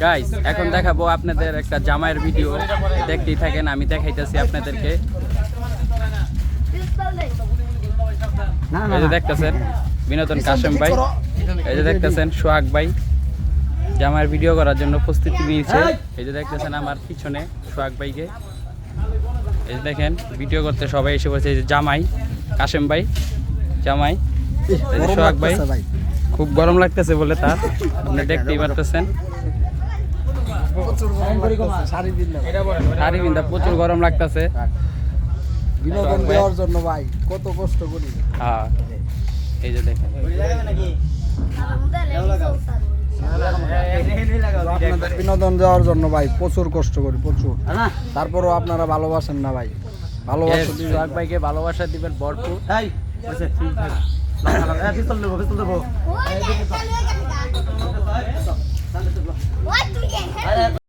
Guys এখন দেখাবো আপনাদের একটা জামাইয়ের ভিডিও, দেখতেই থাকেন। আমি দেখাইতেছি আপনাদেরকে। এই যে দেখতেছেন বিনোদন কাশেম ভাই, এই যে দেখতেছেন সোহাগ ভাই জামাইয়ের ভিডিও করার জন্য প্রস্তুতি নিয়েছে। এই যে দেখতেছেন আমার পিছনে সোহাগ ভাইকে, এই যে দেখেন ভিডিও করতে সবাই এসে বসে। এই যে জামাই কাশেম ভাই, জামাই এই যে সোহাগ ভাই। খুব গরম লাগতেছে বলে তার, আপনি দেখতেই পারতেছেন। শাড়ি বিন্দা প্রচুর গরম লাগতেছে। বিনোদন দেওয়ার জন্য ভাই কত কষ্ট করি। হ্যাঁ এই যে দেখেন আপনাদের বিনোদন দেওয়ার জন্য ভাই প্রচুর কষ্ট করি, প্রচুর। তারপরও আপনারা ভালোবাসেন না ভাই। ভালোবাসা সোহাগ ভাইকে ভালোবাসা দিবেন ভরপুর। ঠিক আছে